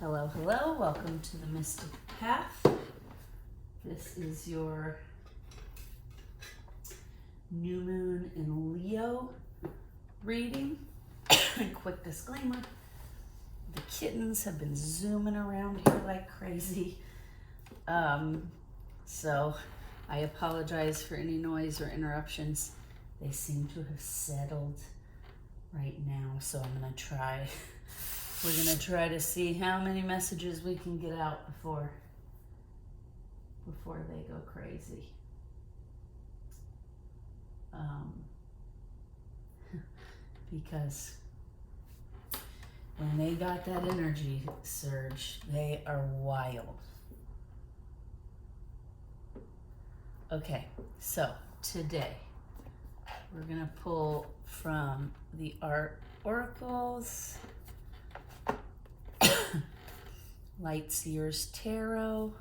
Hello, hello, welcome to the Mystic Path. This is your new moon in Leo reading. Quick disclaimer, the kittens have been zooming around here like crazy. So I apologize for any noise or interruptions. They seem to have settled right now, so we're gonna try to see how many messages we can get out before they go crazy. Because when they got that energy surge, they are wild. Okay, so today we're gonna pull from the Art Oracles, Light Seers Tarot,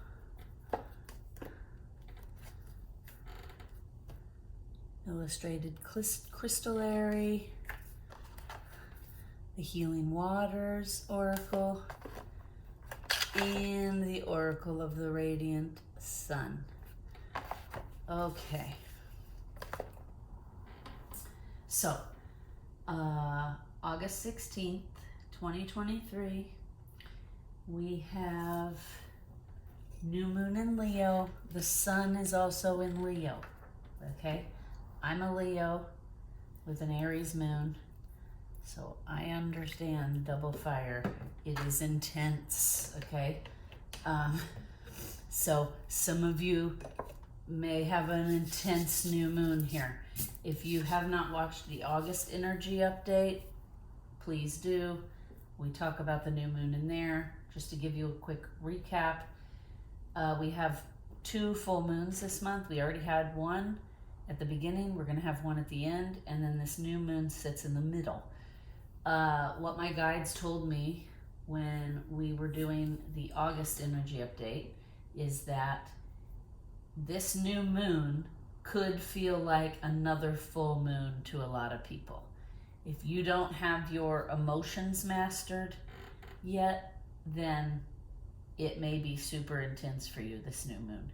Illustrated Crystallary, the Healing Waters Oracle, and the Oracle of the Radiant Sun. Okay. So, August 16th, 2023, we have new moon in Leo. The sun is also in Leo, okay? I'm a Leo with an Aries moon, so I understand double fire. It is intense, okay? So some of you may have an intense new moon here. If you have not watched the August energy update, please do. We talk about the new moon in there. Just to give you a quick recap, we have 2 full moons this month. We already had one at the beginning. We're going to have one at the end, and then this new moon sits in the middle. What my guides told me when we were doing the August energy update is that this new moon could feel like another full moon to a lot of people. If you don't have your emotions mastered yet, then it may be super intense for you, this new moon.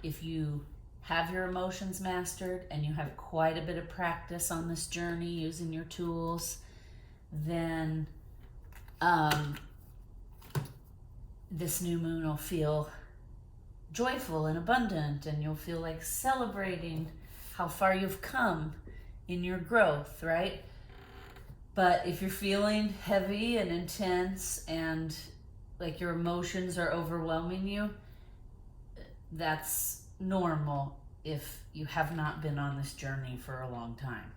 If you have your emotions mastered and you have quite a bit of practice on this journey using your tools, then this new moon will feel joyful and abundant, and you'll feel like celebrating how far you've come in your growth, right? But if you're feeling heavy and intense and like your emotions are overwhelming you, that's normal if you have not been on this journey for a long time.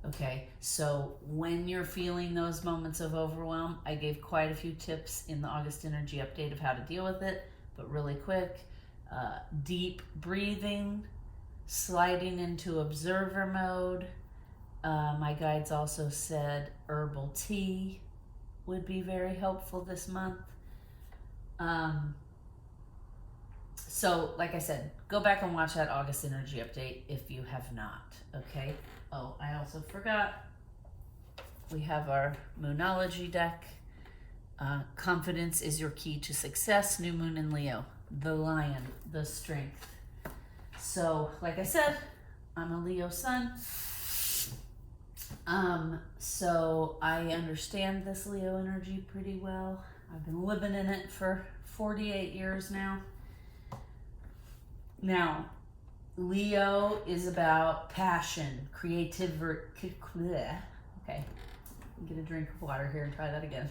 Okay, so when you're feeling those moments of overwhelm, I gave quite a few tips in the August energy update of how to deal with it, but really quick. Deep breathing, sliding into observer mode. My guides also said herbal tea would be very helpful this month. So like I said, go back and watch that August energy update if you have not, okay? Oh, I also forgot, we have our Moonology deck. Confidence is your key to success, new moon in Leo. The lion, the strength. So, like I said, I'm a Leo sun. So I understand this Leo energy pretty well. I've been living in it for 48 years now. Now, Leo is about passion, creativity. Okay, get a drink of water here and try that again.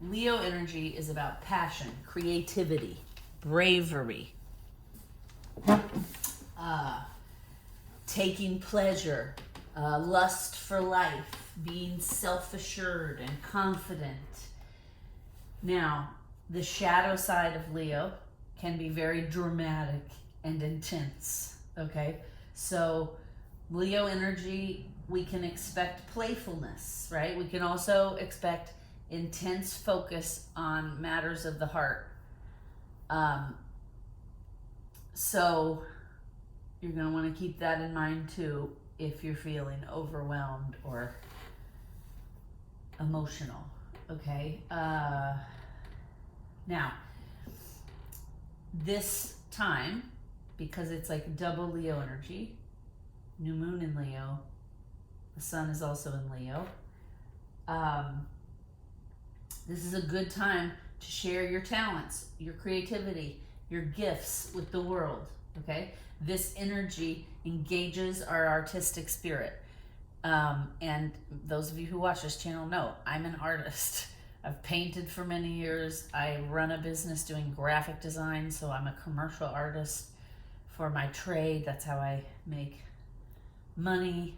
Leo energy is about passion, creativity, bravery, taking pleasure, lust for life, being self-assured and confident. Now, the shadow side of Leo can be very dramatic and intense, okay? So Leo energy, we can expect playfulness, right? We can also expect intense focus on matters of the heart. So you're going to want to keep that in mind too if you're feeling overwhelmed or emotional. Okay. Now, this time, because it's like double Leo energy, new moon in Leo, the sun is also in Leo. This is a good time to share your talents, your creativity, your gifts with the world. Okay. This energy engages our artistic spirit. And those of you who watch this channel know I'm an artist. I've painted for many years. I run a business doing graphic design, so I'm a commercial artist for my trade. That's how I make money.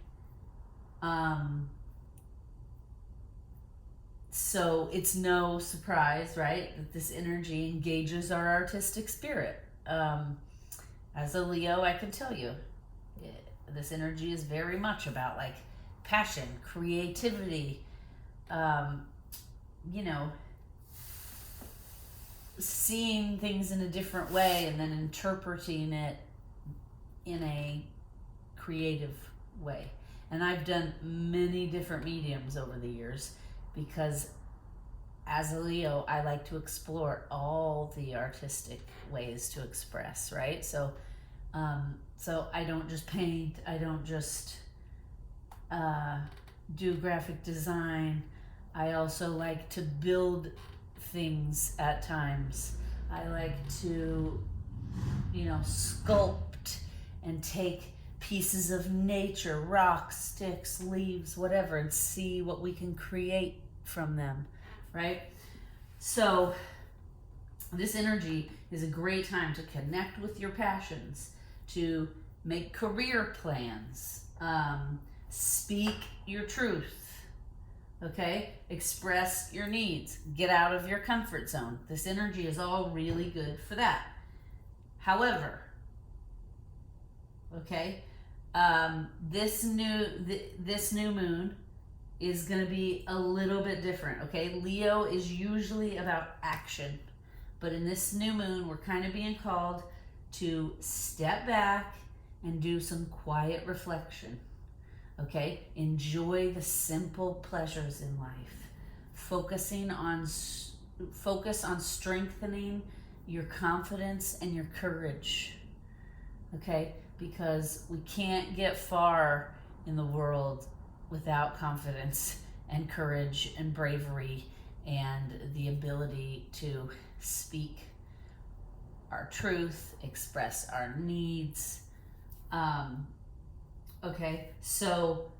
So it's no surprise, right, that this energy engages our artistic spirit. As a Leo, I can tell you, this energy is very much about like passion, creativity, seeing things in a different way and then interpreting it in a creative way. And I've done many different mediums over the years because as a Leo, I like to explore all the artistic ways to express, right? So I don't just paint, I don't just do graphic design. I also like to build things at times. I like to, sculpt and take pieces of nature, rocks, sticks, leaves, whatever, and see what we can create from them, right? So this energy is a great time to connect with your passions, to make career plans, speak your truth, okay? Express your needs, get out of your comfort zone. This energy is all really good for that. However, okay, this new moon is going to be a little bit different, okay? Leo is usually about action, but in this new moon, we're kind of being called to step back and do some quiet reflection, okay? Enjoy the simple pleasures in life. Focus on strengthening your confidence and your courage, okay? Because we can't get far in the world without confidence and courage and bravery and the ability to speak our truth, express our needs. Okay, so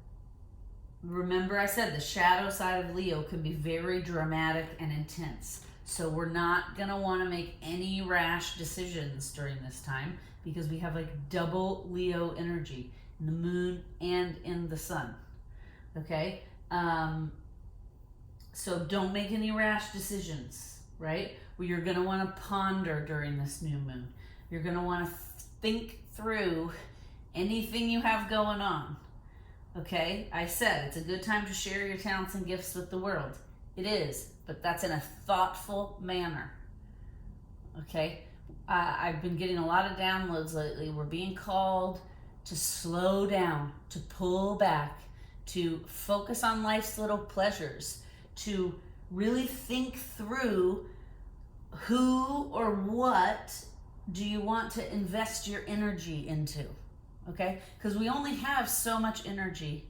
remember I said the shadow side of Leo can be very dramatic and intense. So we're not gonna wanna make any rash decisions during this time because we have like double Leo energy in the moon and in the sun. Okay, so don't make any rash decisions, right? Well, you're going to want to ponder during this new moon. You're going to want to think through anything you have going on. Okay, I said it's a good time to share your talents and gifts with the world. It is, but that's in a thoughtful manner. Okay, I've been getting a lot of downloads lately. We're being called to slow down, to pull back, to focus on life's little pleasures, to really think through who or what do you want to invest your energy into, okay? Because we only have so much energy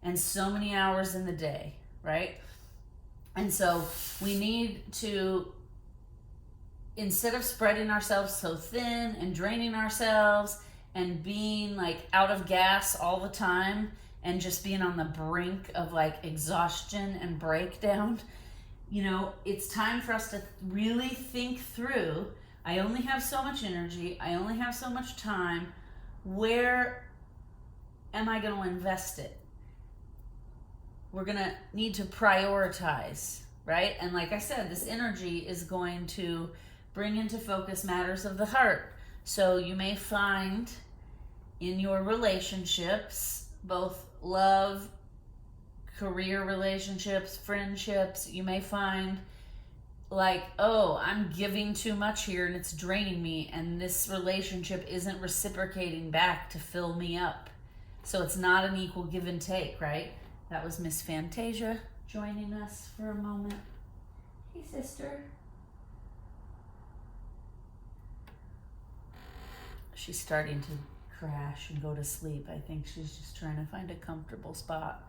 and so many hours in the day, right? And so we need to, instead of spreading ourselves so thin and draining ourselves and being like out of gas all the time, and just being on the brink of like exhaustion and breakdown, it's time for us to really think through, I only have so much energy, I only have so much time, where am I going to invest it? We're going to need to prioritize, right? And like I said, this energy is going to bring into focus matters of the heart. So you may find in your relationships, both love, career relationships, friendships, you may find like, oh, I'm giving too much here and it's draining me, and this relationship isn't reciprocating back to fill me up. So it's not an equal give and take, right? That was Miss Fantasia joining us for a moment. Hey, sister. She's starting to crash and go to sleep. I think she's just trying to find a comfortable spot.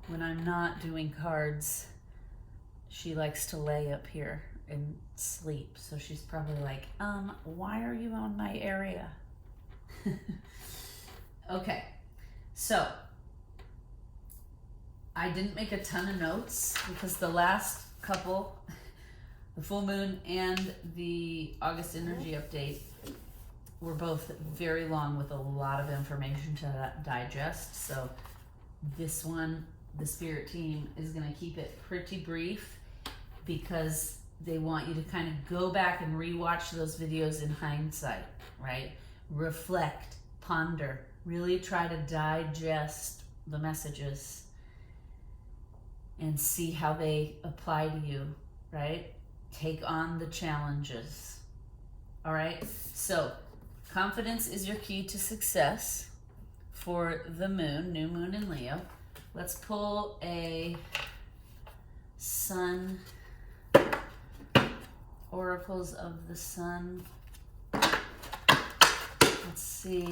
When I'm not doing cards, she likes to lay up here and sleep. So she's probably like, why are you on my area? Okay, so I didn't make a ton of notes because the last couple, the full moon and the August energy update, were both very long with a lot of information to digest. So this one, the spirit team is going to keep it pretty brief because they want you to kind of go back and rewatch those videos in hindsight, right? Reflect, ponder, really try to digest the messages and see how they apply to you, right? Take on the challenges. All right, so confidence is your key to success for the moon, new moon in Leo. Let's pull a sun, oracles of the sun. Let's see.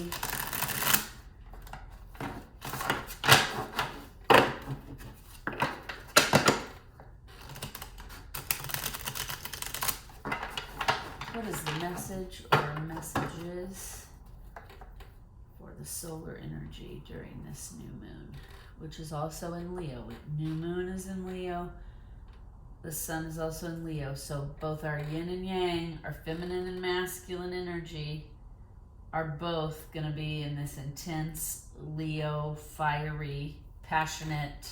What is the message or messages for the solar energy during this new moon, which is also in Leo? New moon is in Leo. The sun is also in Leo. So both our yin and yang, our feminine and masculine energy, are both going to be in this intense Leo, fiery, passionate,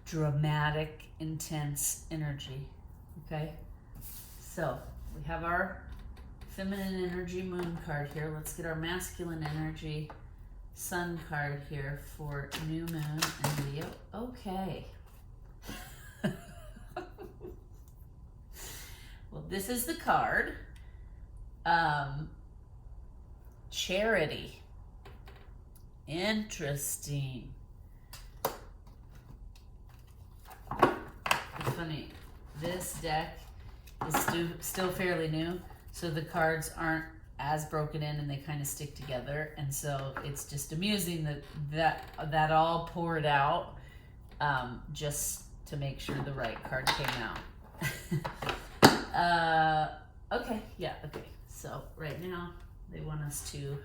dramatic, intense energy. Okay? So we have our feminine energy moon card here. Let's get our masculine energy sun card here for new moon and Leo. Okay. Well, this is the card. Charity. Interesting. It's funny. This deck is still fairly new, so the cards aren't as broken in and they kind of stick together, and so it's just amusing that all poured out just to make sure the right card came out. Okay, so right now they want us to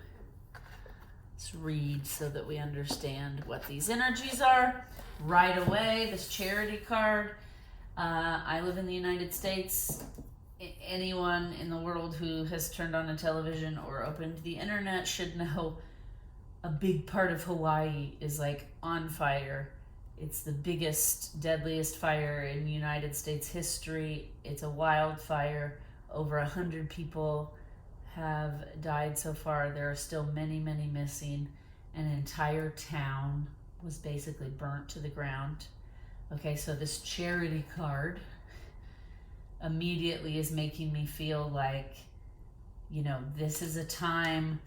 read so that we understand what these energies are right away. This charity card. I live in the United States. Anyone in the world who has turned on a television or opened the internet should know a big part of Hawaii is like on fire. It's the biggest, deadliest fire in United States history. It's a wildfire. Over 100 people have died so far. There are still many, many missing. An entire town was basically burnt to the ground. Okay, so this charity card immediately is making me feel like, you know, this is a time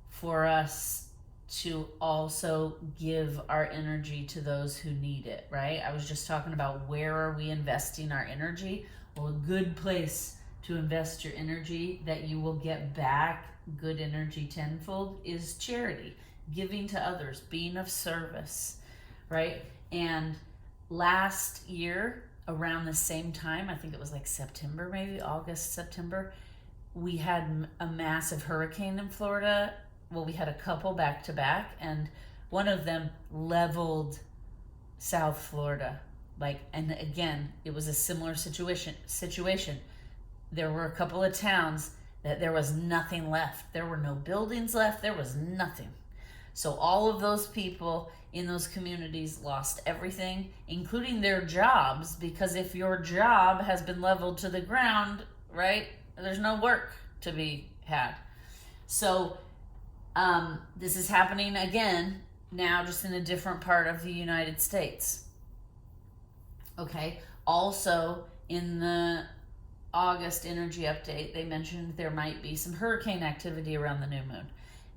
for us to also give our energy to those who need it, right? I was just talking about where are we investing our energy? Well, a good place to invest your energy that you will get back good energy tenfold is charity, giving to others, being of service, right? And last year, around the same time, I think it was like September, maybe August, September, we had a massive hurricane in Florida. Well, we had a couple back to back, and one of them leveled South Florida. And again, it was a similar situation. There were a couple of towns that there was nothing left. There were no buildings left. There was nothing. So all of those people in those communities lost everything, including their jobs, because if your job has been leveled to the ground, right, there's no work to be had. So this is happening again now, just in a different part of the United States. Okay, also in the August energy update, they mentioned there might be some hurricane activity around the new moon.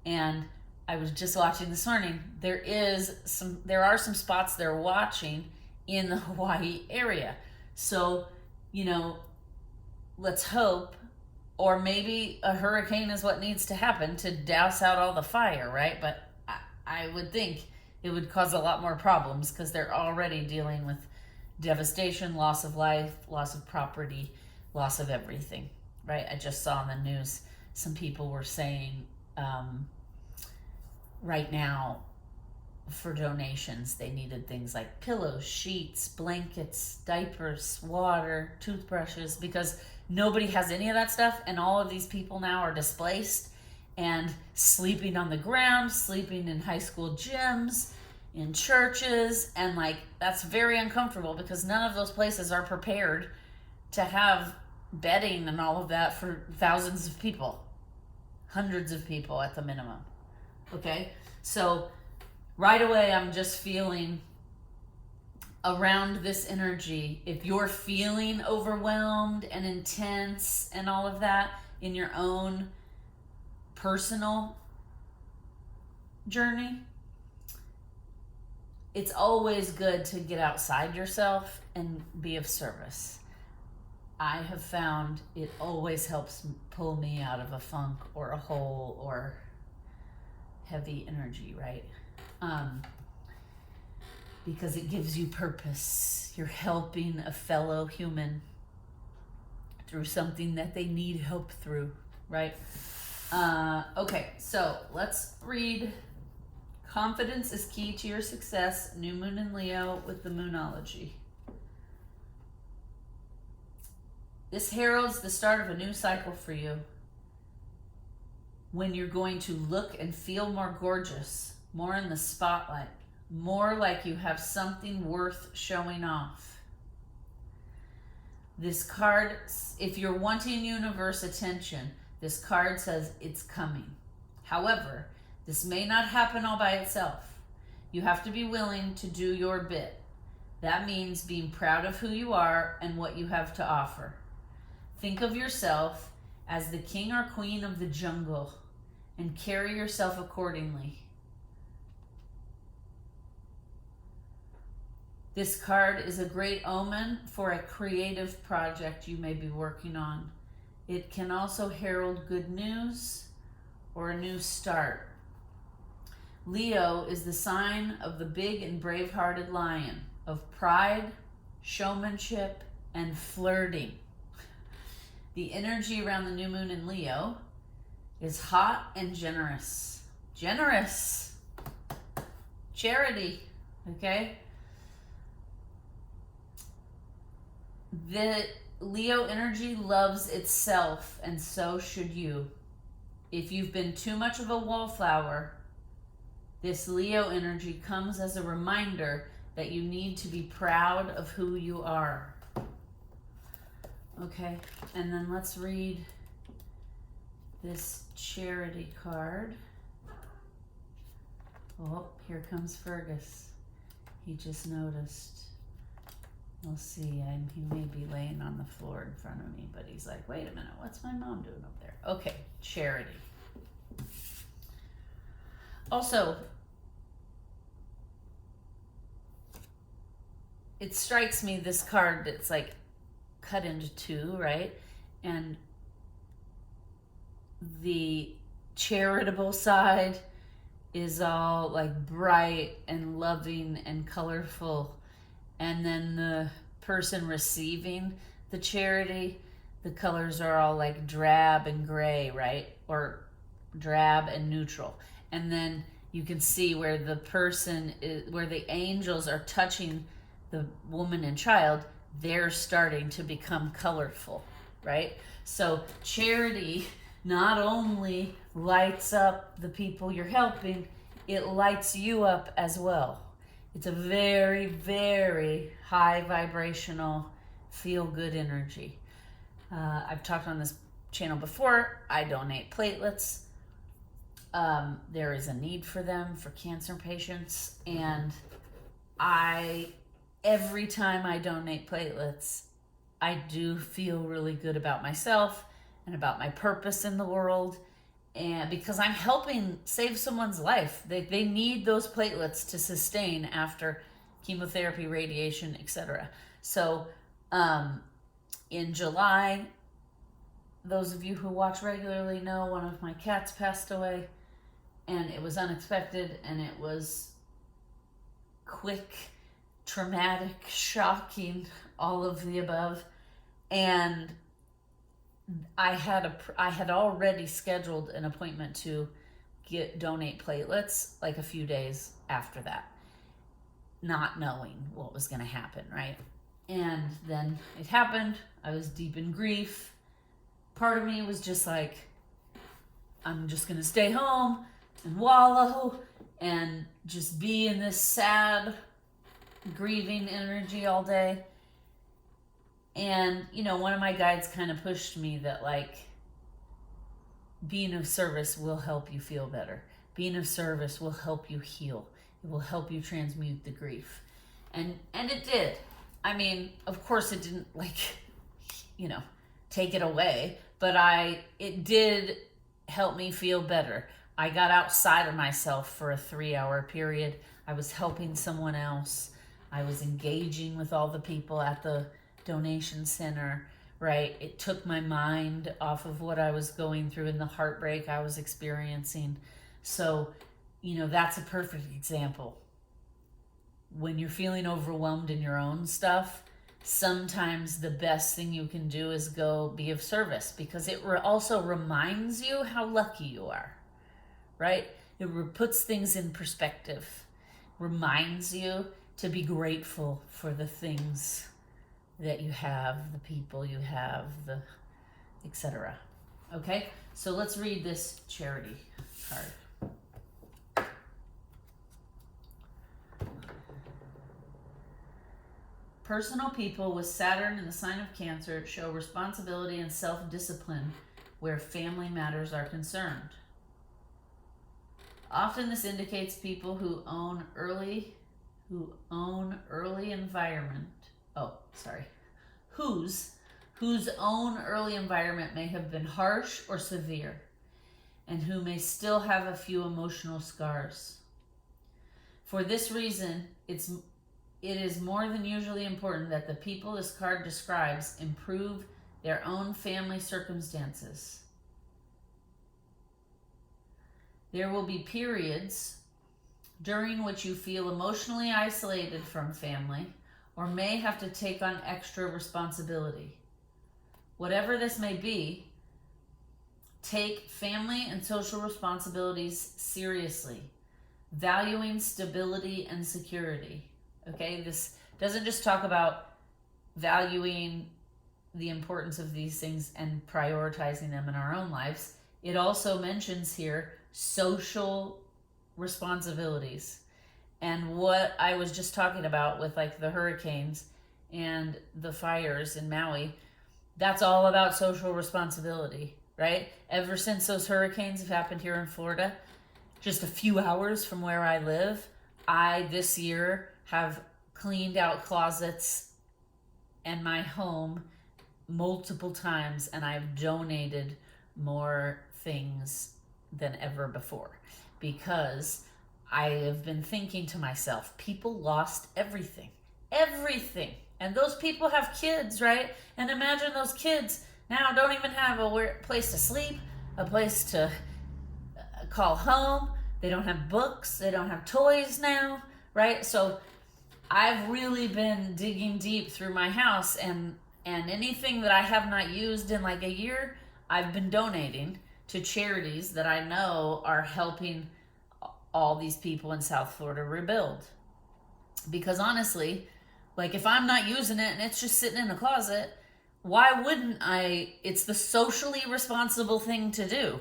And I was just watching this morning, there are some spots they're watching in the Hawaii area. So, you know, let's hope, or maybe a hurricane is what needs to happen to douse out all the fire, right? But I would think it would cause a lot more problems because they're already dealing with devastation, loss of life, loss of property, loss of everything, right? I just saw in the news some people were saying right now for donations they needed things like pillows, sheets, blankets, diapers, water, toothbrushes, because nobody has any of that stuff, and all of these people now are displaced and sleeping on the ground, sleeping in high school gyms, in churches, and like that's very uncomfortable because none of those places are prepared to have bedding and all of that for thousands of people, hundreds of people at the minimum. Okay, so right away I'm just feeling around this energy. If you're feeling overwhelmed and intense and all of that in your own personal journey, it's always good to get outside yourself and be of service. I have found it always helps pull me out of a funk or a hole or heavy energy, right? Because it gives you purpose. You're helping a fellow human through something that they need help through, right? Okay, so let's read Confidence is Key to Your Success, New Moon in Leo with the Moonology. This heralds the start of a new cycle for you, when you're going to look and feel more gorgeous, more in the spotlight, more like you have something worth showing off. This card, if you're wanting universe attention, this card says it's coming. However, this may not happen all by itself. You have to be willing to do your bit. That means being proud of who you are and what you have to offer. Think of yourself as the king or queen of the jungle and carry yourself accordingly. This card is a great omen for a creative project you may be working on. It can also herald good news or a new start. Leo is the sign of the big and brave-hearted lion, of pride, showmanship, and flirting. The energy around the new moon in Leo is hot and generous. Generous. Charity, okay? The Leo energy loves itself, and so should you. If you've been too much of a wallflower, this Leo energy comes as a reminder that you need to be proud of who you are. Okay, and then let's read this charity card. Oh, here comes Fergus. He just noticed. We'll see. He may be laying on the floor in front of me, but he's like, wait a minute, what's my mom doing up there? Okay, charity. Also, it strikes me, this card, it's like cut into two, right? And the charitable side is all like bright and loving and colorful. And then the person receiving the charity, the colors are all like drab and gray, right? Or drab and neutral. And then you can see where the person is, where the angels are touching the woman and child, they're starting to become colorful, right? So charity not only lights up the people you're helping, it lights you up as well. It's a very, very high vibrational, feel-good energy. I've talked on this channel before. I donate platelets. There is a need for them for cancer patients, and every time I donate platelets, I do feel really good about myself and about my purpose in the world, and because I'm helping save someone's life. They need those platelets to sustain after chemotherapy, radiation, etc. So in July, those of you who watch regularly know one of my cats passed away, and it was unexpected, and it was quick, traumatic, shocking, all of the above. And I had already scheduled an appointment to donate platelets like a few days after that, not knowing what was going to happen, right? And then it happened. I was deep in grief. Part of me was just like, I'm just going to stay home and wallow and just be in this sad, grieving energy all day. And, you know, one of my guides kind of pushed me that, like, being of service will help you feel better. Being of service will help you heal. It will help you transmute the grief. And it did. I mean, of course it didn't, like, you know, take it away, but it did help me feel better. I got outside of myself for a 3-hour period. I was helping someone else. I was engaging with all the people at the donation center, right? It took my mind off of what I was going through and the heartbreak I was experiencing. So, you know, that's a perfect example. When you're feeling overwhelmed in your own stuff, sometimes the best thing you can do is go be of service, because it also reminds you how lucky you are, right? It puts things in perspective, reminds you to be grateful for the things that you have, the people you have, the etc. Okay, so let's read this charity card. Personal people with Saturn in the sign of Cancer show responsibility and self-discipline where family matters are concerned. Often this indicates people who own early environment. Whose own early environment may have been harsh or severe, and who may still have a few emotional scars. For this reason, it is more than usually important that the people this card describes improve their own family circumstances. There will be periods during which you feel emotionally isolated from family or may have to take on extra responsibility. Whatever this may be, take family and social responsibilities seriously, valuing stability and security. Okay, this doesn't just talk about valuing the importance of these things and prioritizing them in our own lives. It also mentions here social responsibilities. And what I was just talking about with like the hurricanes and the fires in Maui, that's all about social responsibility, right? Ever since those hurricanes have happened here in Florida, just a few hours from where I live, I this year have cleaned out closets and my home multiple times, and I've donated more things than ever before, because I have been thinking to myself, people lost everything. And those people have kids, right? And imagine those kids now don't even have a place to sleep, a place to call home. They don't have books. They don't have toys now, right? So I've really been digging deep through my house, and anything that I have not used in like a year, I've been donating to charities that I know are helping all these people in South Florida rebuild. Because honestly, like if I'm not using it and it's just sitting in a closet, why wouldn't I? It's the socially responsible thing to do,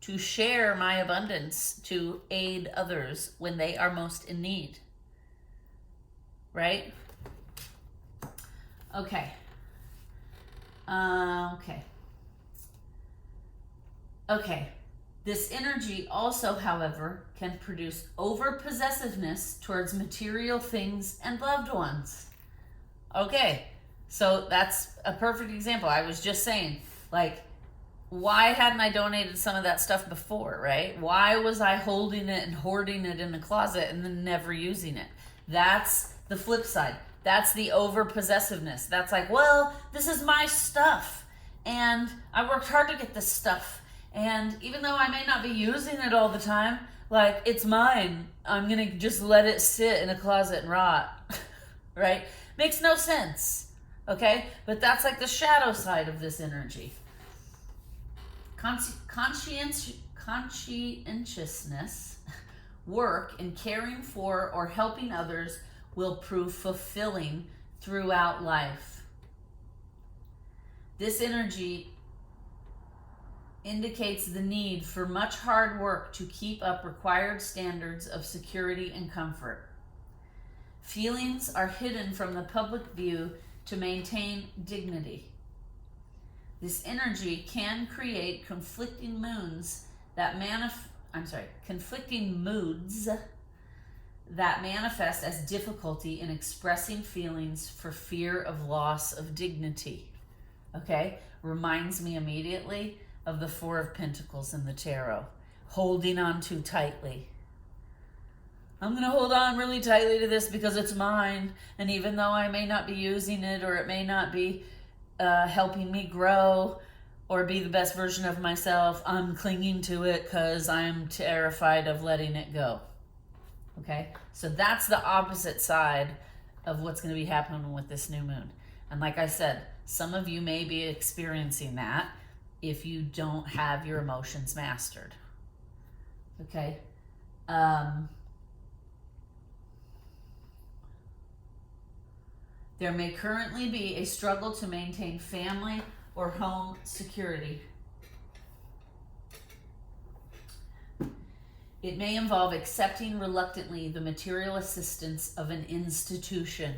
to share my abundance, to aid others when they are most in need. Right? Okay. Okay. This energy also, however, can produce over-possessiveness towards material things and loved ones. Okay, so that's a perfect example. I was just saying, like, why hadn't I donated some of that stuff before, right? Why was I holding it and hoarding it in the closet and then never using it? That's the flip side. That's the over possessiveness. That's like, well, this is my stuff, and I worked hard to get this stuff, and even though I may not be using it all the time, like, it's mine. I'm gonna just let it sit in a closet and rot. Right? Makes no sense. Okay? But that's like the shadow side of this energy. Conscientiousness, work in caring for or helping others will prove fulfilling throughout life. This energy indicates the need for much hard work to keep up required standards of security and comfort. Feelings are hidden from the public view to maintain dignity. This energy can create conflicting moods that manifest as difficulty in expressing feelings for fear of loss of dignity. Okay? Reminds me immediately of the Four of Pentacles in the Tarot. Holding on too tightly. I'm going to hold on really tightly to this because it's mine. And even though I may not be using it, or it may not be helping me grow or be the best version of myself, I'm clinging to it because I'm terrified of letting it go. Okay? So that's the opposite side of what's going to be happening with this new moon. And like I said, some of you may be experiencing that if you don't have your emotions mastered. Okay? There may currently be a struggle to maintain family or home security. It may involve accepting reluctantly the material assistance of an institution.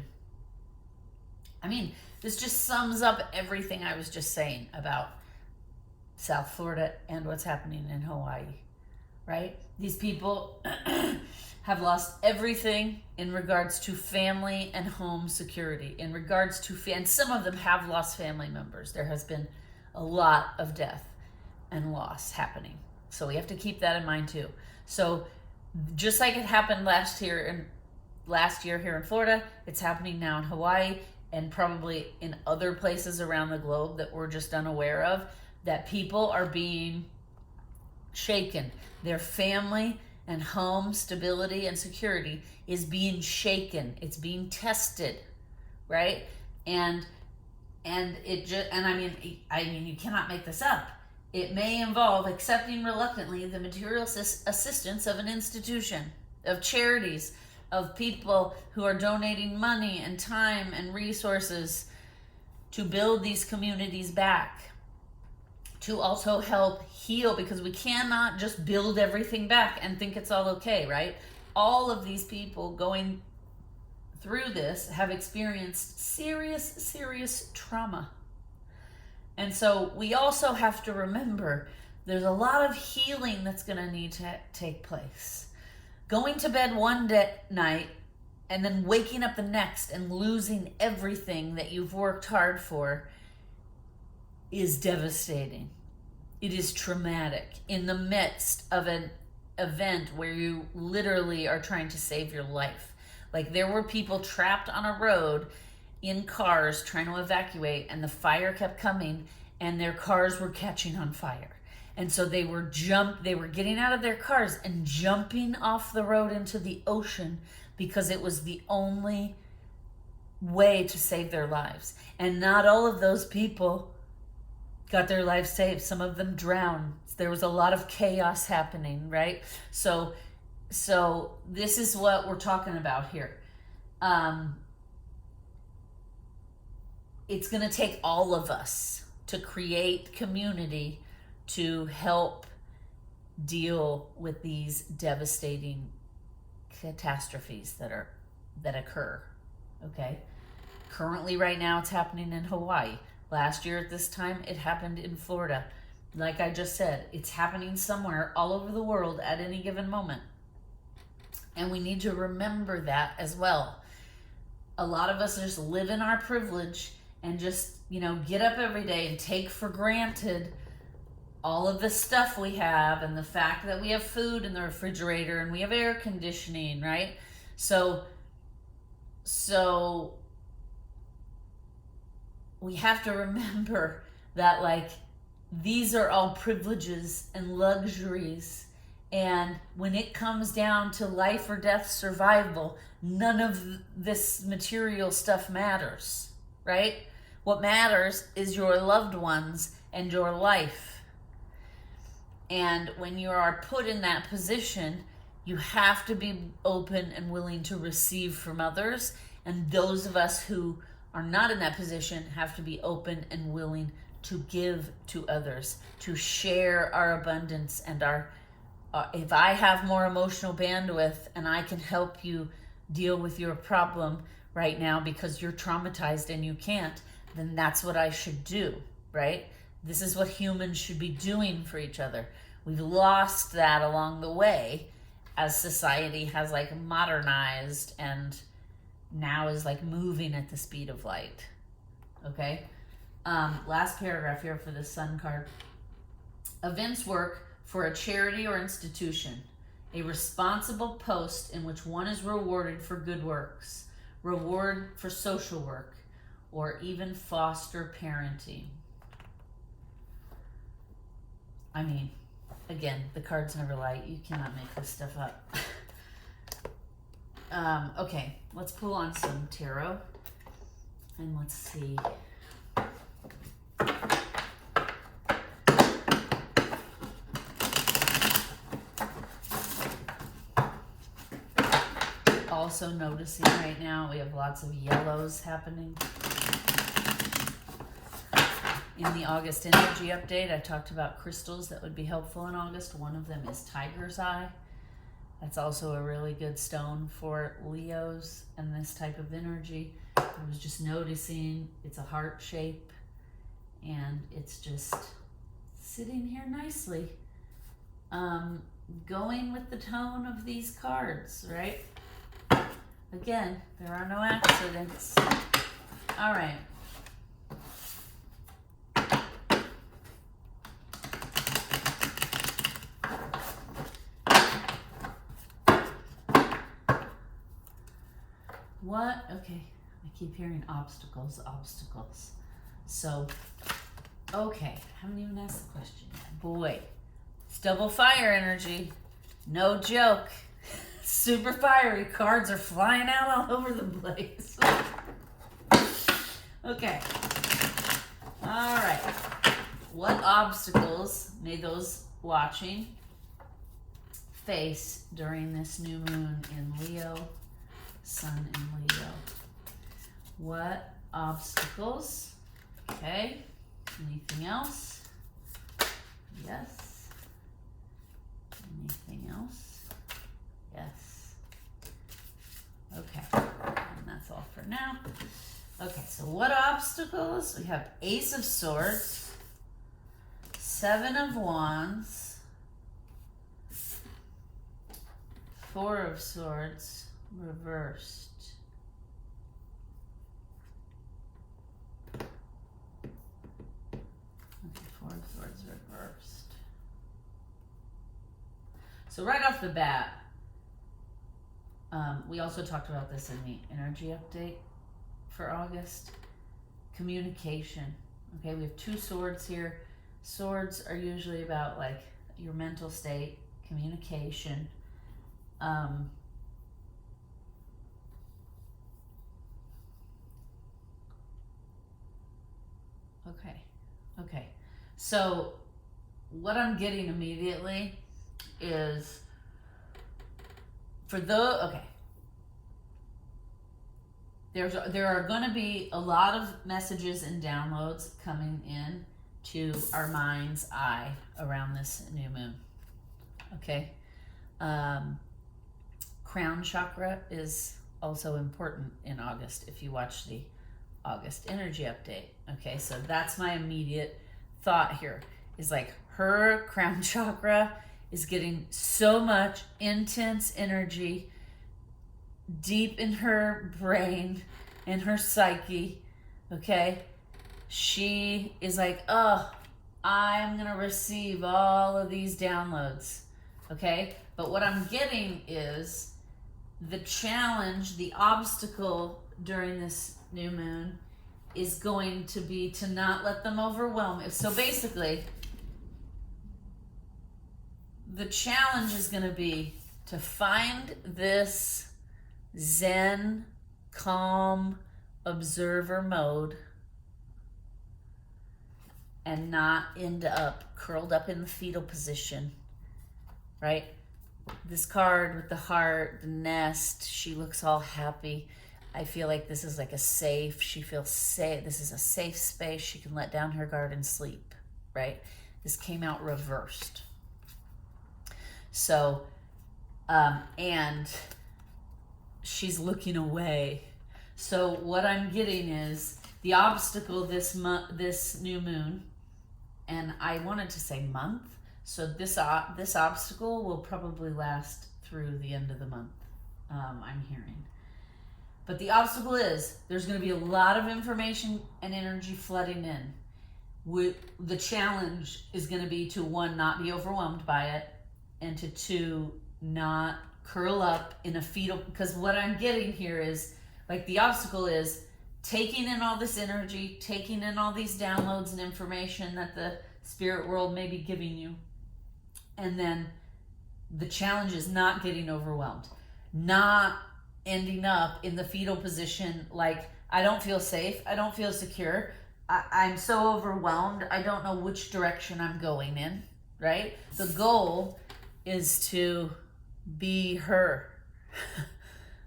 I mean, this just sums up everything I was just saying about South Florida and what's happening in Hawaii, right? These people have lost everything in regards to family and home security, in regards to, and some of them have lost family members. There has been a lot of death and loss happening. So we have to keep that in mind too. So just like it happened last year here in Florida, it's happening now in Hawaii and probably in other places around the globe that we're just unaware of, that people are being shaken. Their family and home stability and security is being shaken. It's being tested, right? And I mean you cannot make this up. It may involve accepting reluctantly the material assistance of an institution, of charities, of people who are donating money and time and resources to build these communities back, to also help heal, because we cannot just build everything back and think it's all okay, right? All of these people going through this have experienced serious trauma. And so we also have to remember there's a lot of healing that's going to need to take place. Going to bed one night and then waking up the next and losing everything that you've worked hard for is devastating. It is traumatic in the midst of an event where you literally are trying to save your life. Like, there were people trapped on a road in cars trying to evacuate, and the fire kept coming and their cars were catching on fire. And so they were getting out of their cars and jumping off the road into the ocean because it was the only way to save their lives. And not all of those people got their lives saved. Some of them drowned. There was a lot of chaos happening, right? So this is what we're talking about here. It's going to take all of us to create community to help deal with these devastating catastrophes that occur. Okay? Currently, right now, it's happening in Hawaii. Last year at this time, it happened in Florida. Like I just said, it's happening somewhere all over the world at any given moment. And we need to remember that as well. A lot of us just live in our privilege and just, get up every day and take for granted all of the stuff we have and the fact that we have food in the refrigerator and we have air conditioning, right? So So we have to remember that, like, these are all privileges and luxuries. And when it comes down to life or death survival, none of this material stuff matters, right? What matters is your loved ones and your life. And when you are put in that position, you have to be open and willing to receive from others. And those of us who are not in that position have to be open and willing to give to others, to share our abundance and our if I have more emotional bandwidth and I can help you deal with your problem right now because you're traumatized and you can't, then that's what I should do, right? This is what humans should be doing for each other. We've lost that along the way as society has like modernized and now is like moving at the speed of light. Okay? Last paragraph here for the Sun card. Events work for a charity or institution, a responsible post in which one is rewarded for good works, reward for social work, or even foster parenting. I mean, again, the cards never lie. You cannot make this stuff up. Okay, let's pull on some tarot and let's see. Also noticing right now we have lots of yellows happening. In the August energy update, I talked about crystals that would be helpful in August. One of them is tiger's eye. That's also a really good stone for Leos and this type of energy. I was just noticing it's a heart shape and it's just sitting here nicely. Going with the tone of these cards, right? Again, there are no accidents. All right. What? Okay. I keep hearing obstacles. So, okay. Haven't even asked the question yet. Boy, it's double fire energy. No joke. Super fiery. Cards are flying out all over the place. Okay. All right. What obstacles may those watching face during this new moon in Leo, Sun in Leo? What obstacles? Okay. Anything else? Yes. Anything else? Yes. Okay. And that's all for now. Okay, so what obstacles? We have Ace of Swords, Seven of Wands, Four of Swords reversed. Okay, Four of Swords reversed. So right off the bat, we also talked about this in the energy update for August. Communication. Okay, we have two swords here. Swords are usually about like your mental state, communication. Okay. So what I'm getting immediately is there are going to be a lot of messages and downloads coming in to our mind's eye around this new moon. Okay. Crown chakra is also important in August if you watch the August energy update. Okay, so that's my immediate thought here is like her crown chakra is getting so much intense energy deep in her brain and her psyche. Okay, she is like, oh, I'm gonna receive all of these downloads. Okay, but what I'm getting is the challenge, the obstacle during this new moon is going to be to not let them overwhelm you. So basically, the challenge is going to be to find this Zen, calm, observer mode and not end up curled up in the fetal position, right? This card with the heart, the nest, she looks all happy. I feel like this is like a safe, she feels safe. This is a safe space. She can let down her guard and sleep, right? This came out reversed. So, and she's looking away. So what I'm getting is the obstacle this new moon, and I wanted to say month. So this obstacle will probably last through the end of the month, I'm hearing. But the obstacle is there's going to be a lot of information and energy flooding in. The challenge is going to be to, one, not be overwhelmed by it, and to, two, not curl up in a fetal, because what I'm getting here is, like, the obstacle is taking in all this energy, taking in all these downloads and information that the spirit world may be giving you. And then the challenge is not getting overwhelmed, not ending up in the fetal position like, I don't feel safe, I don't feel secure, I'm so overwhelmed, I don't know which direction I'm going in, right? The goal is to be her,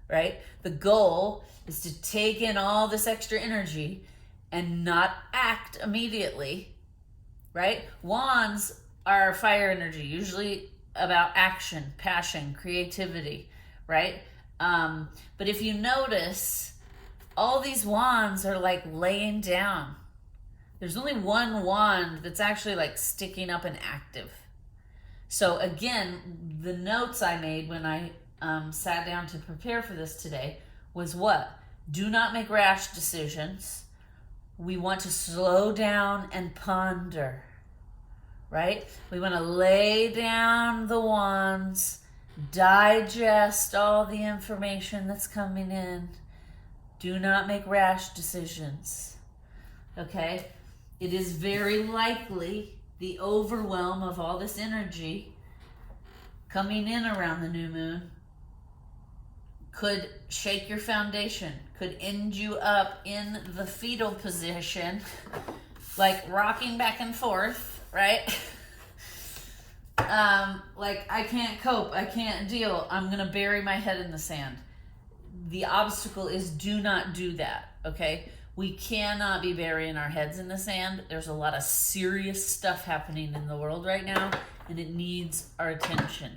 right? The goal is to take in all this extra energy and not act immediately, right? Wands are fire energy, usually about action, passion, creativity, right? But if you notice, all these wands are like laying down. There's only one wand that's actually like sticking up and active. So again, the notes I made when I sat down to prepare for this today was what? Do not make rash decisions. We want to slow down and ponder, right? We want to lay down the wands, digest all the information that's coming in. Do not make rash decisions, okay? It is very likely the overwhelm of all this energy coming in around the new moon could shake your foundation, could end you up in the fetal position, like rocking back and forth, right? Like, I can't cope, I can't deal, I'm gonna bury my head in the sand. The obstacle is do not do that, okay? We cannot be burying our heads in the sand. There's a lot of serious stuff happening in the world right now, and it needs our attention.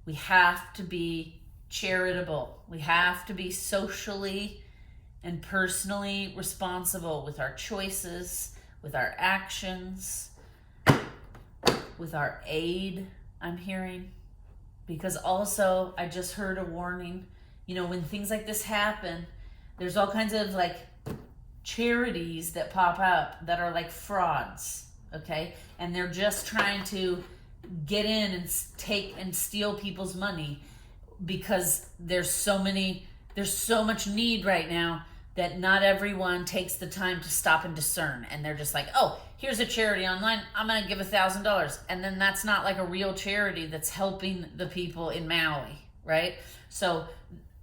We have to be charitable. We have to be socially and personally responsible with our choices, with our actions, with our aid, I'm hearing. Because also, I just heard a warning, you know, when things like this happen, there's all kinds of like charities that pop up that are like frauds, okay? And they're just trying to get in and take and steal people's money because there's so much need right now that not everyone takes the time to stop and discern. And they're just like, oh, here's a charity online, I'm gonna give $1,000. And then that's not like a real charity that's helping the people in Maui, right? So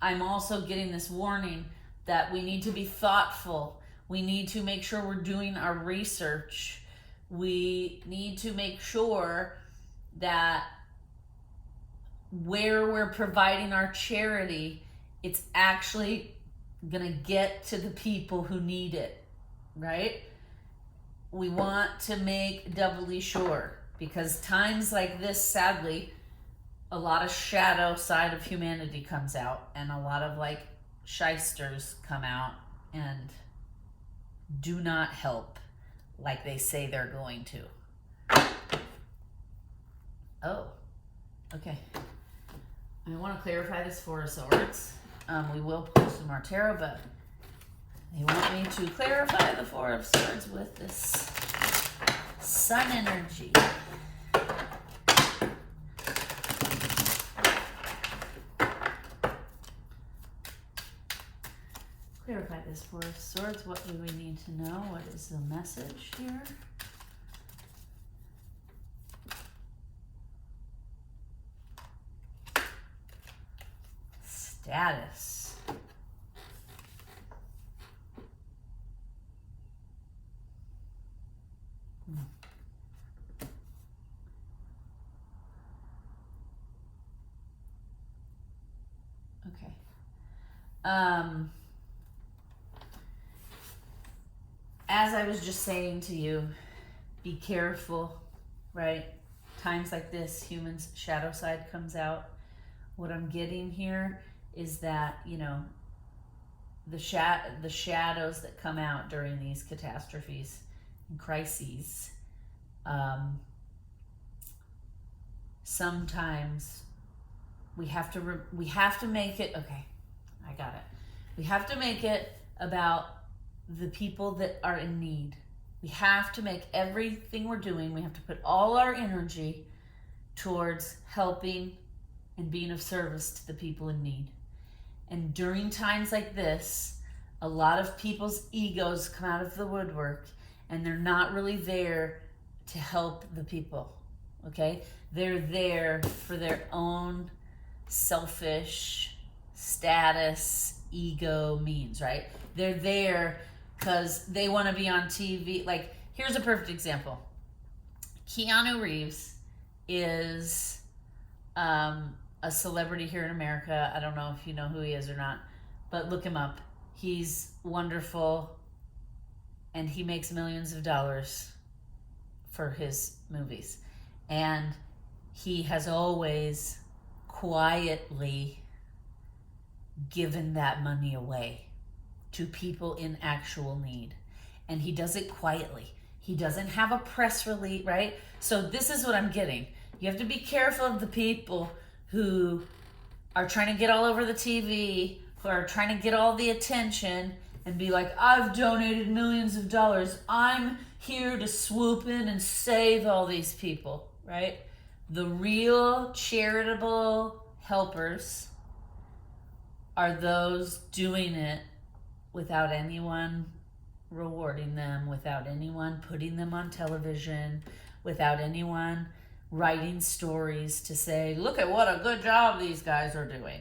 I'm also getting this warning that we need to be thoughtful. We need to make sure we're doing our research. We need to make sure that where we're providing our charity, it's actually gonna get to the people who need it, right? We want to make doubly sure, because times like this, sadly, a lot of shadow side of humanity comes out, and a lot of like shysters come out and do not help like they say they're going to. Oh, okay. I want to clarify this Four of Swords. We will pull some more tarot, but they want me to clarify the Four of Swords with this Sun energy. Clarify this for us, Swords. What do we need to know? What is the message here? Status. Okay. As I was just saying to you, be careful, right? Times like this, humans' shadow side comes out. What I'm getting here is that, you know, the shadows that come out during these catastrophes and crises, sometimes we have to make it, okay, I got it. We have to make it about the people that are in need. We have to make everything we're doing, we have to put all our energy towards helping and being of service to the people in need. And during times like this, a lot of people's egos come out of the woodwork and they're not really there to help the people, okay? They're there for their own selfish status, ego means, right? They're there because they want to be on TV. Like, here's a perfect example. Keanu Reeves is a celebrity here in America. I don't know if you know who he is or not, but look him up. He's wonderful, and he makes millions of dollars for his movies. And he has always quietly given that money away to people in actual need. And he does it quietly. He doesn't have a press release, right? So this is what I'm getting. You have to be careful of the people who are trying to get all over the TV, who are trying to get all the attention and be like, I've donated millions of dollars. I'm here to swoop in and save all these people, right? The real charitable helpers are those doing it without anyone rewarding them, without anyone putting them on television, without anyone writing stories to say, look at what a good job these guys are doing,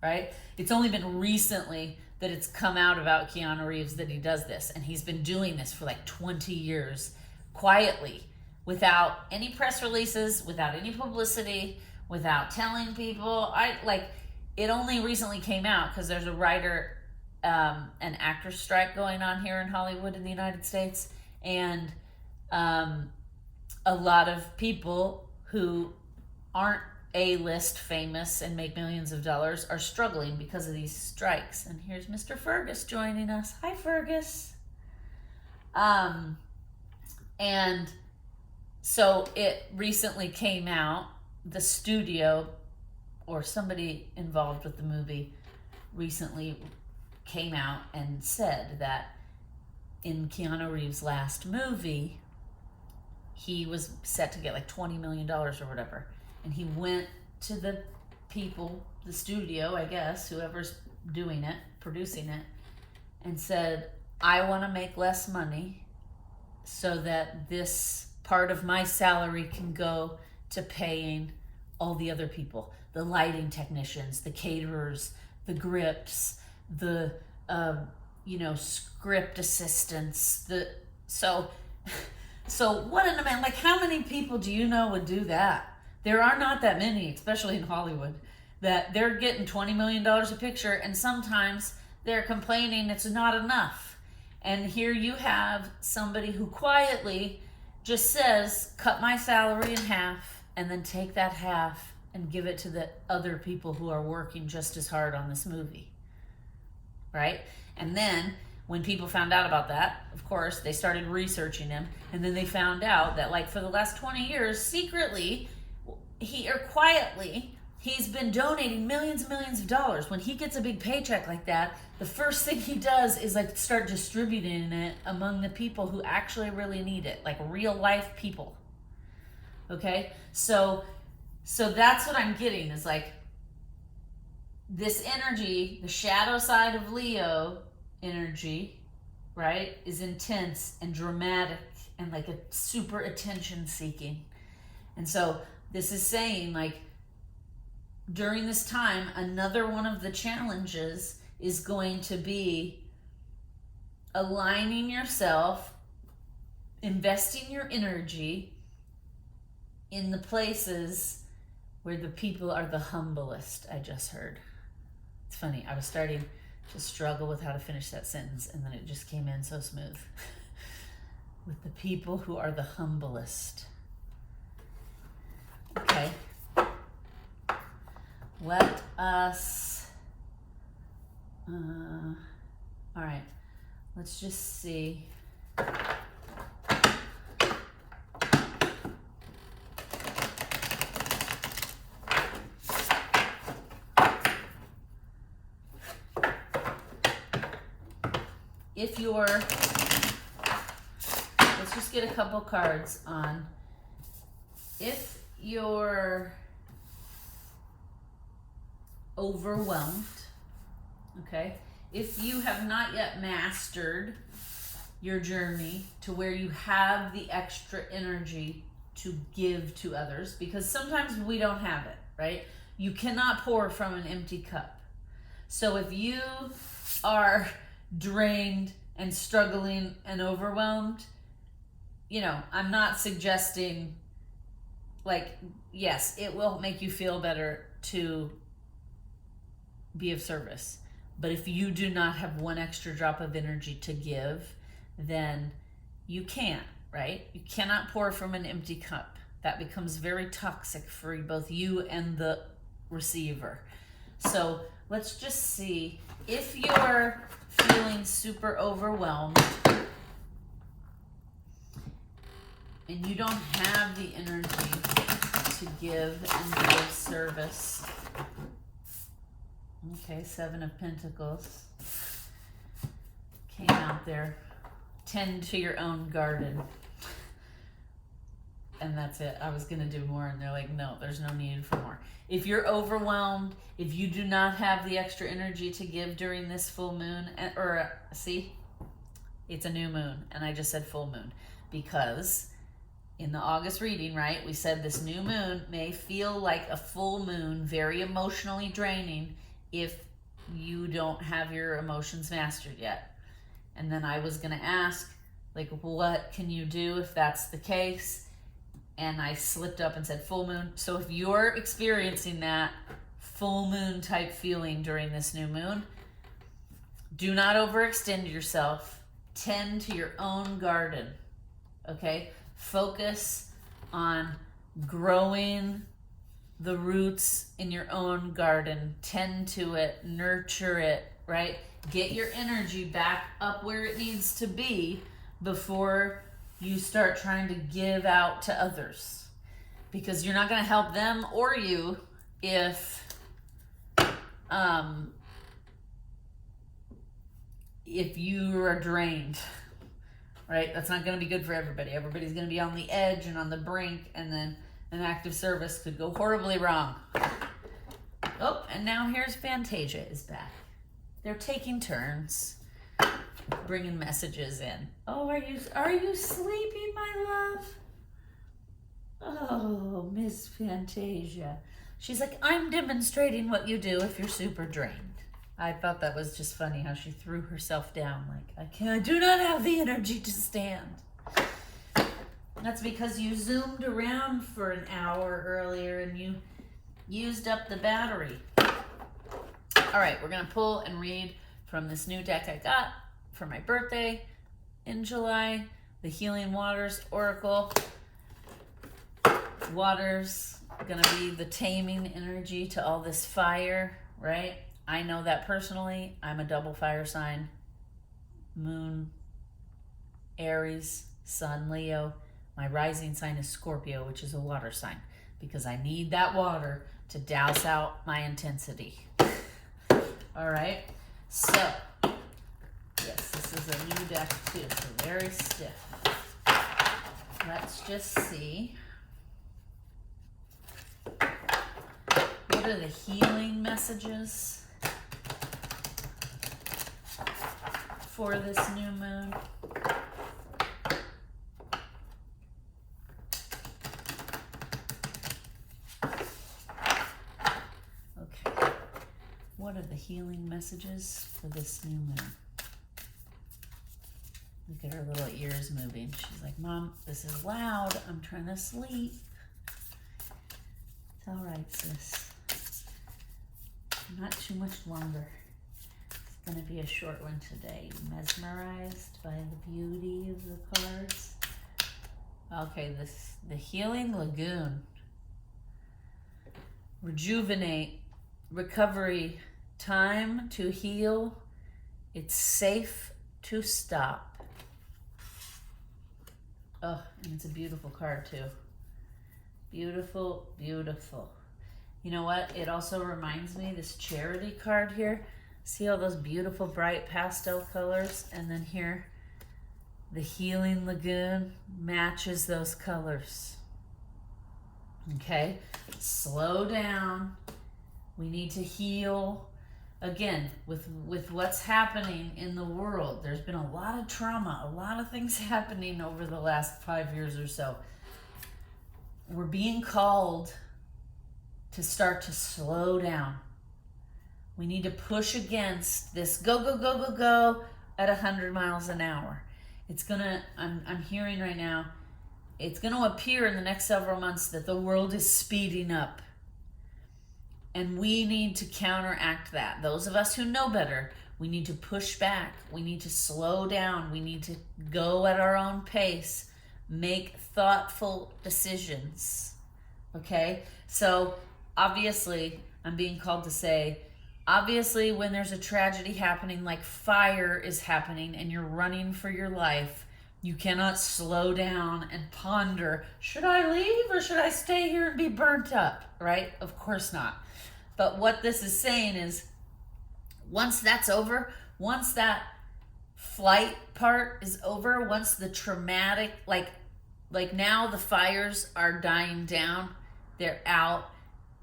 right? It's only been recently that it's come out about Keanu Reeves that he does this, and he's been doing this for like 20 years quietly, without any press releases, without any publicity, without telling people. It only recently came out because there's a writer and actor strike going on here in Hollywood in the United States, and a lot of people who aren't A-list famous and make millions of dollars are struggling because of these strikes. And here's Mr. Fergus joining us. Hi, Fergus. And so it recently came out, the studio or somebody involved with the movie recently came out and said that in Keanu Reeves' last movie, he was set to get like $20 million or whatever. And he went to the people, the studio, I guess, whoever's doing it, producing it, and said, I want to make less money so that this part of my salary can go to paying all the other people, the lighting technicians, the caterers, the grips, the script assistants, so what in a man, like, how many people do you know would do that? There are not that many, especially in Hollywood, that they're getting $20 million a picture, and sometimes they're complaining it's not enough. And here you have somebody who quietly just says, cut my salary in half, and then take that half and give it to the other people who are working just as hard on this movie, right? And then when people found out about that, of course, they started researching him, and then they found out that, like, for the last 20 years, secretly, quietly, he's been donating millions and millions of dollars. When he gets a big paycheck like that, the first thing he does is, like, start distributing it among the people who actually really need it, like real life people. Okay? So that's what I'm getting, is like this energy, the shadow side of Leo, energy, right, is intense and dramatic and like a super attention seeking. And so this is saying, like, during this time, another one of the challenges is going to be aligning yourself, investing your energy in the places where the people are the humblest. I just heard. It's funny. I was starting to struggle with how to finish that sentence, and then it just came in so smooth. With the people who are the humblest. Okay. Let us, all right, let's just see. If you're, let's just get a couple cards on, if you're overwhelmed, okay, if you have not yet mastered your journey to where you have the extra energy to give to others, because sometimes we don't have it, right? You cannot pour from an empty cup. So if you are drained and struggling and overwhelmed, you know, I'm not suggesting, like, yes, it will make you feel better to be of service. But if you do not have one extra drop of energy to give, then you can't, right? You cannot pour from an empty cup. That becomes very toxic for both you and the receiver. So let's just see, if you're feeling super overwhelmed and you don't have the energy to give and be of service. Okay, 7 of Pentacles came out there. Tend to your own garden. And that's it. I was going to do more, and they're like, no, there's no need for more. If you're overwhelmed, if you do not have the extra energy to give during this full moon, see, it's a new moon, and I just said full moon, because in the August reading, right, we said this new moon may feel like a full moon, very emotionally draining, if you don't have your emotions mastered yet. And then I was going to ask, like, what can you do if that's the case? And I slipped up and said full moon. So if you're experiencing that full moon type feeling during this new moon, do not overextend yourself. Tend to your own garden, okay? Focus on growing the roots in your own garden. Tend to it, nurture it, right? Get your energy back up where it needs to be before you start trying to give out to others, because you're not going to help them or you if you are drained, right? That's not going to be good for everybody. Everybody's going to be on the edge and on the brink, and then an act of service could go horribly wrong. Oh, and now here's Fantasia is back. They're taking turns bringing messages in. Oh, are you sleeping, my love? Oh, Miss Fantasia. She's like, I'm demonstrating what you do if you're super drained. I thought that was just funny how she threw herself down like, I do not have the energy to stand. That's because you zoomed around for an hour earlier and you used up the battery. All right, we're going to pull and read from this new deck I got for my birthday in July, the Healing Waters Oracle. Water's gonna be the taming energy to all this fire, right? I know that personally. I'm a double fire sign. Moon, Aries, Sun, Leo. My rising sign is Scorpio, which is a water sign, because I need that water to douse out my intensity. All right, so yes, this is a new deck too, so very stiff. Let's just see. What are the healing messages? for this new moon. Okay. What are the healing messages for this new moon? Look at her little ears moving. She's like, Mom, this is loud. I'm trying to sleep. It's all right, sis. Not too much longer. It's going to be a short one today. Mesmerized by the beauty of the cards. Okay, the Healing Lagoon. Rejuvenate, recovery, time to heal. It's safe to stop. Oh, and it's a beautiful card too. Beautiful, beautiful. You know what? It also reminds me, this Charity card here. See all those beautiful bright pastel colors? And then here, the Healing Lagoon matches those colors. Okay? Slow down. We need to heal. Again, with what's happening in the world, there's been a lot of trauma, a lot of things happening over the last 5 years or so. We're being called to start to slow down. We need to push against this go, go, go, go, go at 100 miles an hour. It's gonna, I'm hearing right now, it's gonna appear in the next several months that the world is speeding up. And we need to counteract that. Those of us who know better, we need to push back. We need to slow down. We need to go at our own pace. Make thoughtful decisions. Okay? So obviously, I'm being called to say, obviously when there's a tragedy happening, like fire is happening and you're running for your life, you cannot slow down and ponder, should I leave or should I stay here and be burnt up? Right? Of course not. But what this is saying is, once that's over, once that flight part is over, once the traumatic, like now the fires are dying down, they're out,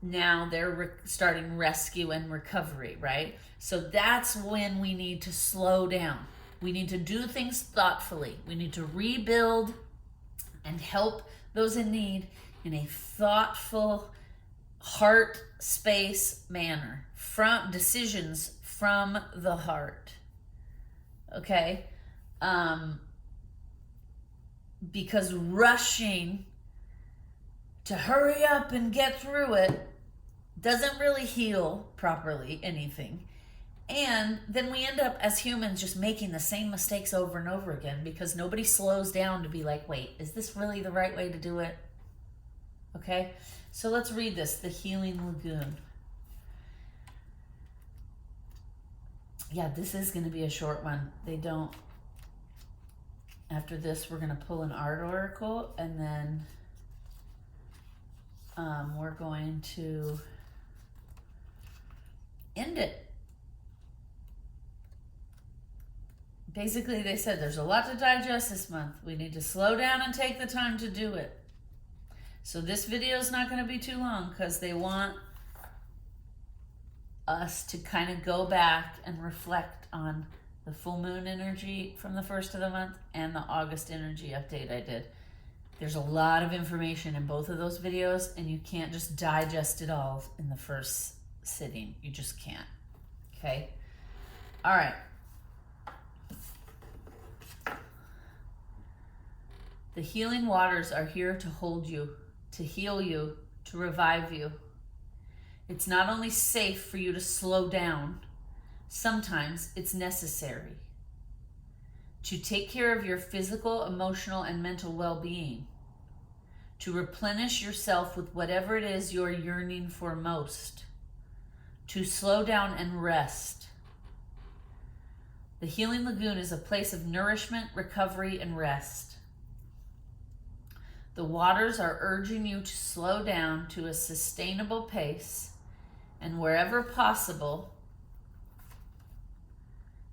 now they're starting rescue and recovery, right? So that's when we need to slow down. We need to do things thoughtfully. We need to rebuild and help those in need in a thoughtful, heart space manner, from decisions from the heart. Okay? Because rushing to hurry up and get through it doesn't really heal properly anything. And then we end up as humans just making the same mistakes over and over again because nobody slows down to be like, wait, is this really the right way to do it? Okay? So let's read this, the Healing Lagoon. Yeah, this is going to be a short one. After this, we're going to pull an art oracle, and then we're going to end it. Basically, they said there's a lot to digest this month. We need to slow down and take the time to do it. So this video is not going to be too long because they want us to kind of go back and reflect on the full moon energy from the first of the month and the August energy update I did. There's a lot of information in both of those videos and you can't just digest it all in the first sitting. You just can't. Okay? All right. The healing waters are here to hold you, to heal you, to revive you. It's not only safe for you to slow down, sometimes it's necessary to take care of your physical, emotional, and mental well-being, to replenish yourself with whatever it is you're yearning for most, to slow down and rest. The Healing Lagoon is a place of nourishment, recovery, and rest. The waters are urging you to slow down to a sustainable pace and wherever possible,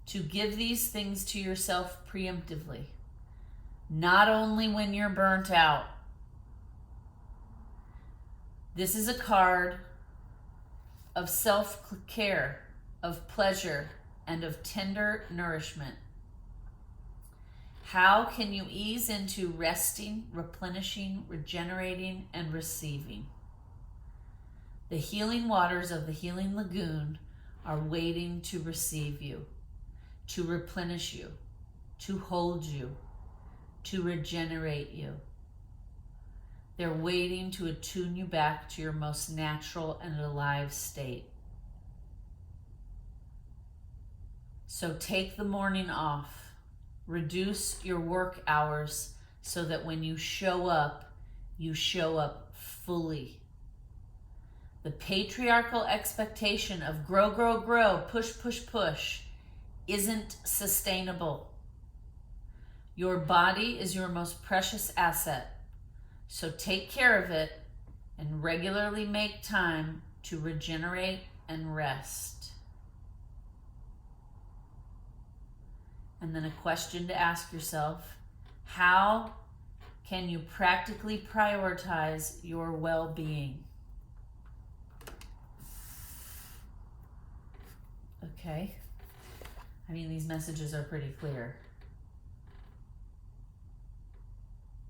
to give these things to yourself preemptively, not only when you're burnt out. This is a card of self-care, of pleasure, and of tender nourishment. How can you ease into resting, replenishing, regenerating, and receiving? The healing waters of the healing lagoon are waiting to receive you, to replenish you, to hold you, to regenerate you. They're waiting to attune you back to your most natural and alive state. So take the morning off. Reduce your work hours so that when you show up fully. The patriarchal expectation of grow, grow, grow, push, push, push isn't sustainable. Your body is your most precious asset. So take care of it and regularly make time to regenerate and rest. And then a question to ask yourself: how can you practically prioritize your well-being? Okay. I mean, these messages are pretty clear.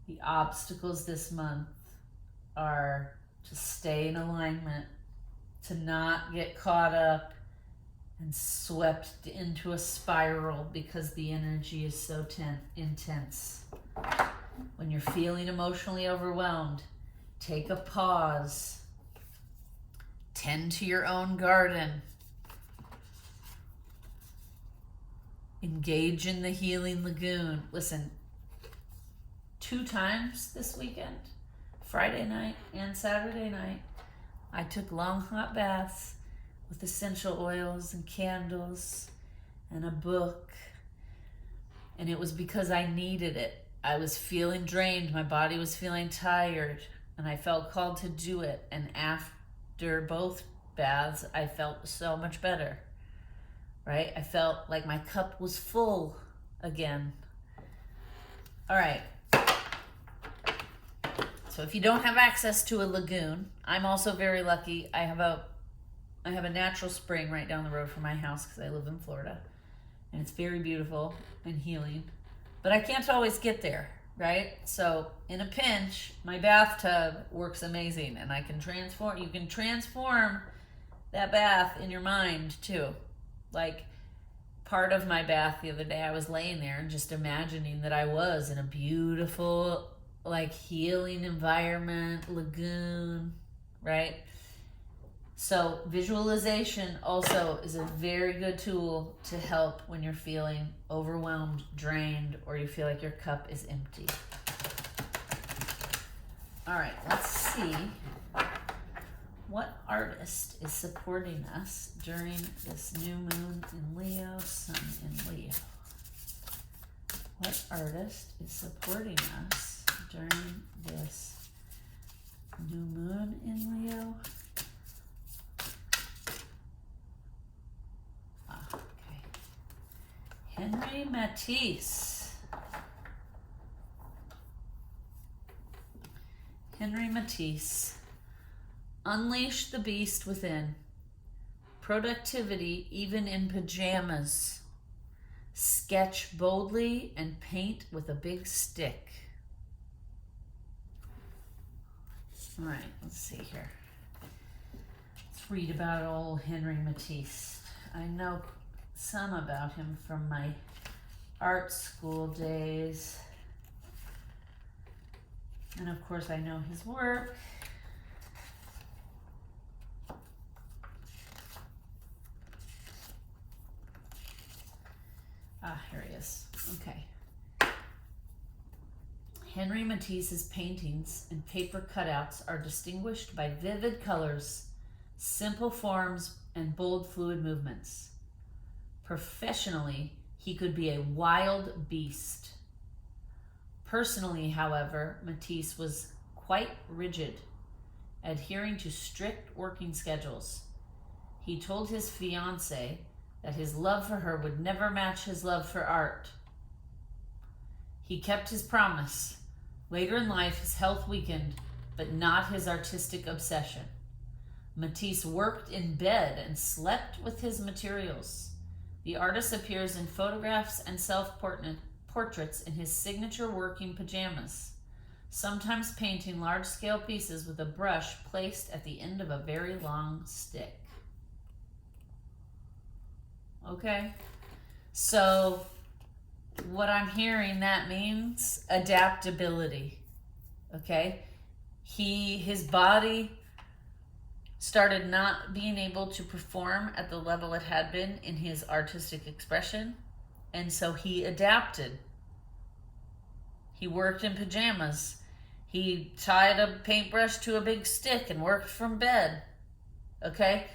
The obstacles this month are to stay in alignment, to not get caught up and swept into a spiral because the energy is so intense. When you're feeling emotionally overwhelmed, take a pause. Tend to your own garden. Engage in the healing lagoon. Listen, 2 times this weekend, Friday night and Saturday night, I took long hot baths with essential oils and candles and a book. And it was because I needed it. I was feeling drained. My body was feeling tired. And I felt called to do it. And after both baths, I felt so much better. Right? I felt like my cup was full again. All right. So if you don't have access to a lagoon, I'm also very lucky. I have a natural spring right down the road from my house because I live in Florida, and it's very beautiful and healing, but I can't always get there, right? So in a pinch, my bathtub works amazing, and you can transform that bath in your mind too. Like, part of my bath the other day, I was laying there and just imagining that I was in a beautiful, like, healing environment, lagoon, right? So visualization also is a very good tool to help when you're feeling overwhelmed, drained, or you feel like your cup is empty. All right, let's see what artist is supporting us during this new moon in Leo, sun in Leo. What artist is supporting us during this new moon in Leo? Henry Matisse. Henry Matisse. Unleash the beast within. Productivity even in pajamas. Sketch boldly and paint with a big stick. All right, let's see here. Let's read about old Henry Matisse. I know some about him from my art school days. And of course I know his work. Here he is. Okay. Henry Matisse's paintings and paper cutouts are distinguished by vivid colors, simple forms, and bold fluid movements. Professionally, he could be a wild beast. Personally, however, Matisse was quite rigid, adhering to strict working schedules. He told his fiancée that his love for her would never match his love for art. He kept his promise. Later in life, his health weakened, but not his artistic obsession. Matisse worked in bed and slept with his materials. The artist appears in photographs and portraits in his signature working pajamas, sometimes painting large-scale pieces with a brush placed at the end of a very long stick. Okay, so what I'm hearing, that means adaptability. Okay, his body started not being able to perform at the level it had been in his artistic expression, and so he adapted. He worked in pajamas. He tied a paintbrush to a big stick and worked from bed. Okay?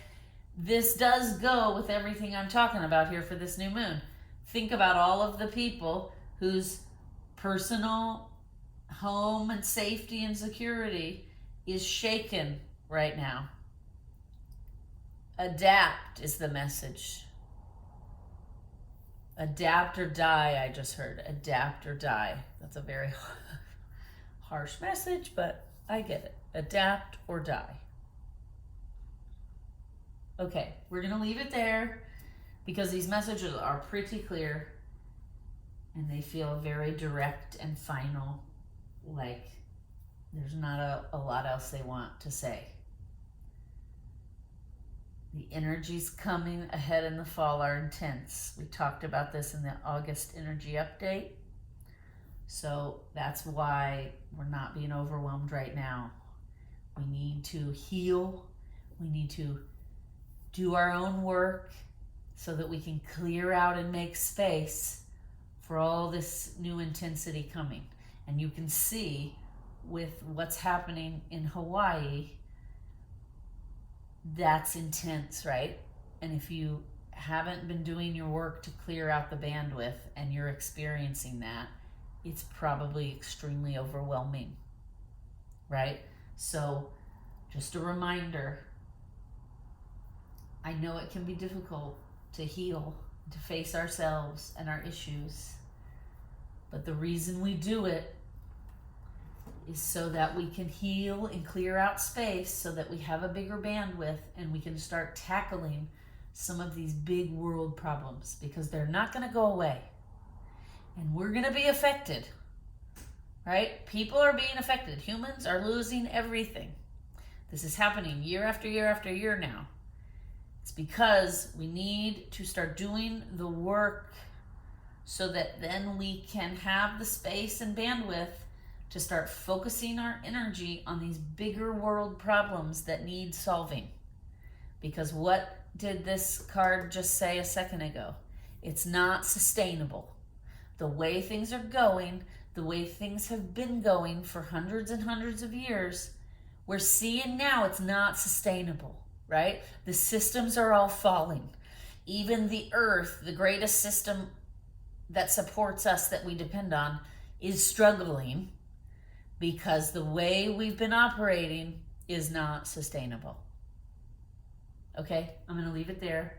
This does go with everything I'm talking about here for this new moon. Think about all of the people whose personal home and safety and security is shaken right now. Adapt is the message. Adapt or die, I just heard. Adapt or die. That's a very harsh message, but I get it. Adapt or die. Okay, we're going to leave it there because these messages are pretty clear and they feel very direct and final, like there's not a lot else they want to say. The energies coming ahead in the fall are intense. We talked about this in the August energy update. So that's why we're not being overwhelmed right now. We need to heal. We need to do our own work so that we can clear out and make space for all this new intensity coming. And you can see with what's happening in Hawaii, that's intense, right? And if you haven't been doing your work to clear out the bandwidth and you're experiencing that, it's probably extremely overwhelming, right? So just a reminder, I know it can be difficult to heal, to face ourselves and our issues, but the reason we do it is so that we can heal and clear out space so that we have a bigger bandwidth and we can start tackling some of these big world problems, because they're not going to go away and we're going to be affected, right? People are being affected. Humans are losing everything. This is happening year after year after year now. It's because we need to start doing the work so that then we can have the space and bandwidth to start focusing our energy on these bigger world problems that need solving. Because what did this card just say a second ago? It's not sustainable. The way things are going, the way things have been going for hundreds and hundreds of years, we're seeing now it's not sustainable, right? The systems are all falling. Even the earth, the greatest system that supports us that we depend on, is struggling because the way we've been operating is not sustainable. Okay, I'm going to leave it there.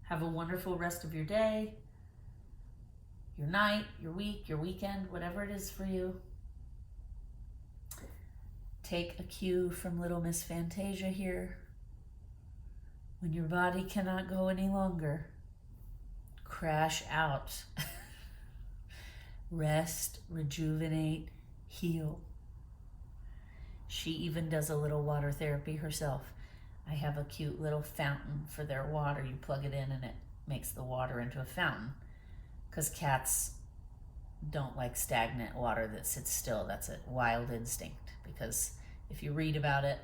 Have a wonderful rest of your day, your night, your week, your weekend, whatever it is for you. Take a cue from Little Miss Fantasia here. When your body cannot go any longer, crash out. Rest, rejuvenate, heal. She even does a little water therapy herself. I have a cute little fountain for their water. You plug it in and it makes the water into a fountain, because cats don't like stagnant water that sits still. That's a wild instinct, because if you read about it,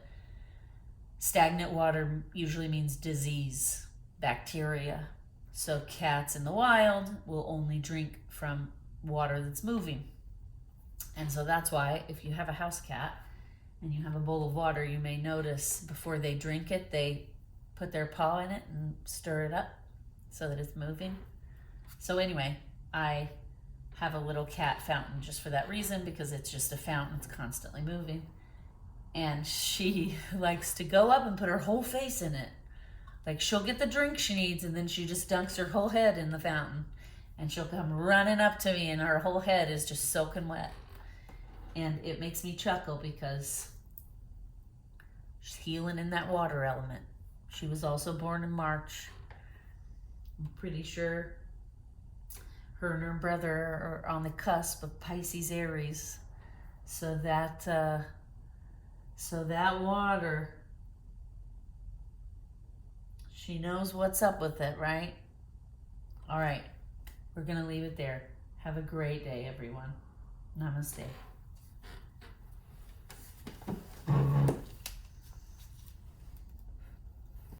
stagnant water usually means disease, bacteria. So cats in the wild will only drink from water that's moving. And so that's why if you have a house cat and you have a bowl of water, you may notice before they drink it, they put their paw in it and stir it up so that it's moving. So anyway, I have a little cat fountain just for that reason, because it's just a fountain, it's constantly moving. And she likes to go up and put her whole face in it. Like, she'll get the drink she needs and then she just dunks her whole head in the fountain. And she'll come running up to me and her whole head is just soaking wet. And it makes me chuckle because she's healing in that water element. She was also born in March. I'm pretty sure Her and her brother are on the cusp of Pisces Aries. So that water, she knows what's up with it, right? All right, we're going to leave it there. Have a great day, everyone. Namaste.